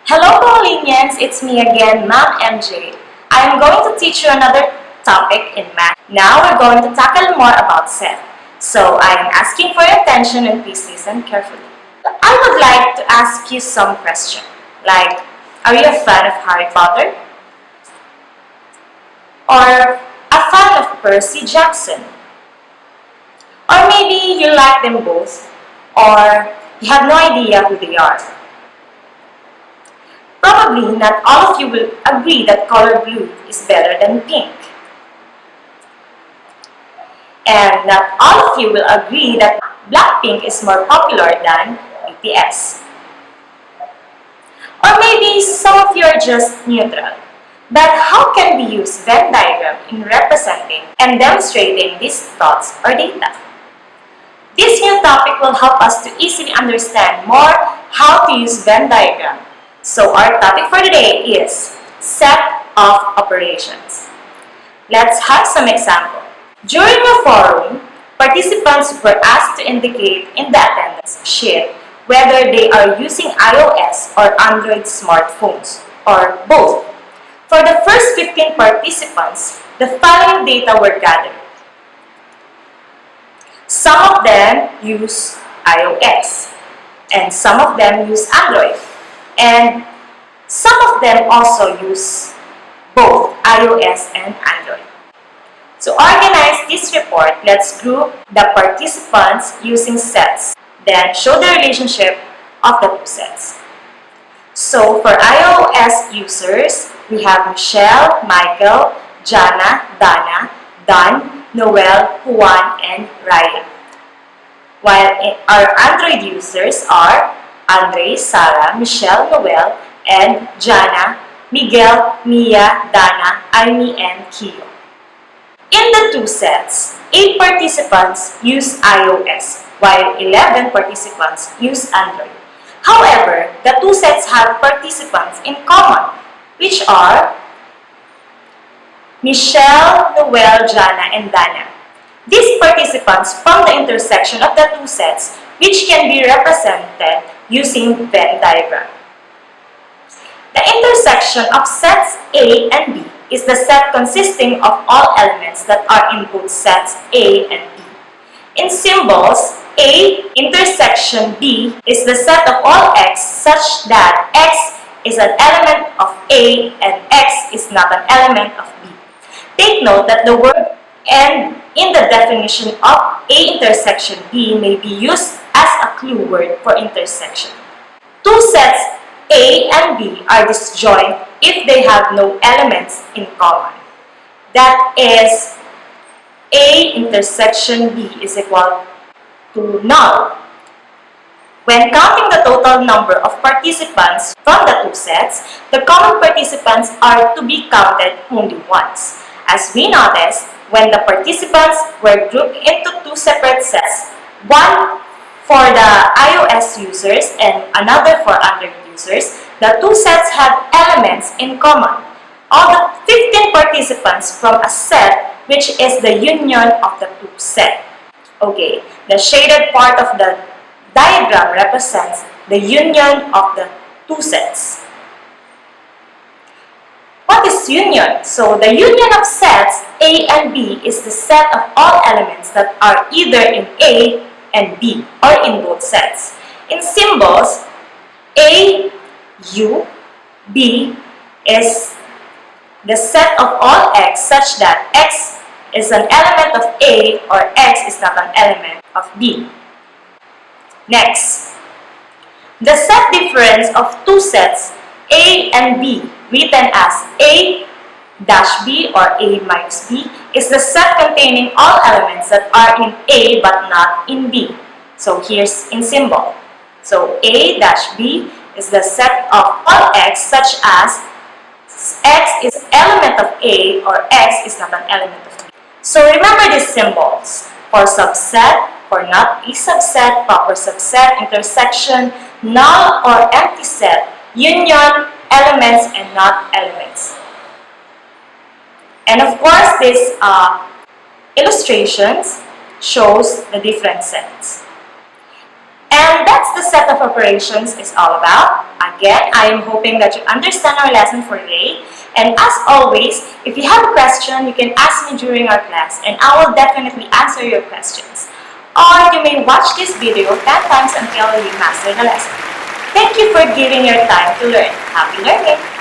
Hello Paulinians, it's me again, Ma'am MJ. I am going to teach you another topic in math. Now we're going to tackle more about set. So I am asking for your attention and please listen carefully. I would like to ask you some question. Like, are you a fan of Harry Potter? Or a fan of Percy Jackson? Or maybe you like them both, or you have no idea who they are. Probably not all of you will agree that color blue is better than pink. And not all of you will agree that Blackpink is more popular than BTS. Or maybe some of you are just neutral. But how can we use Venn diagram in representing and demonstrating these thoughts or data? This new topic will help us to easily understand more how to use Venn diagram. So our topic for today is set of operations. Let's have some example. During a forum, participants were asked to indicate in the attendance sheet whether they are using iOS or Android smartphones, or both. For the first 15 participants, the following data were gathered. Some of them use iOS, and some of them use Android, and some of them also use both iOS and Android. To organize this report, let's group the participants using sets, then show the relationship of the two sets. So for iOS users, we have Michelle, Michael, Jana, Dana, Dan, Noel, Juan, and Ryan. While our Android users are Andre, Sarah, Michelle, Noel, and Jana, Miguel, Mia, Dana, Aimee, and Kio. In the two sets, 8 participants use iOS, while 11 participants use Android. However, the two sets have participants in common, which are Michelle, Noel, Jana, and Dana. These participants form the intersection of the two sets, which can be represented using Venn diagram. The intersection of sets A and B is the set consisting of all elements that are in both sets A and B. In symbols, A intersection B is the set of all x such that x is an element of A and x is not an element of B. Take note that the word "and" in the definition of A intersection B may be used as a clue word for intersection. Two sets A and B are disjoint if they have no elements in common. That is, A intersection B is equal to null. When counting the total number of participants from the two sets, the common participants are to be counted only once. As we noticed, when the participants were grouped into two separate sets, one for the iOS users and another for Android users, the two sets have elements in common. All the 15 participants from a set which is the union of the two sets. Okay, the shaded part of the diagram represents the union of the two sets. What is union? So the union of sets A and B is the set of all elements that are either in A and B or in both sets. In symbols, A, U, B is the set of all x such that x is an element of A or x is not an element of B. Next, the set difference of two sets A and B, written as A dash B or A minus B, is the set containing all elements that are in A but not in B. So here's in symbol. So A dash B is the set of all x such as x is element of A or x is not an element of B. So remember these symbols. For subset, for not a subset, proper subset, intersection, null or empty set, union, elements and not elements. And of course, these illustrations shows the different sets. And that's the set of operations is all about. Again, I am hoping that you understand our lesson for today. And as always, if you have a question, you can ask me during our class and I will definitely answer your questions. Or you may watch this video 10 times until you master the lesson. Thank you for giving your time to learn. Happy learning!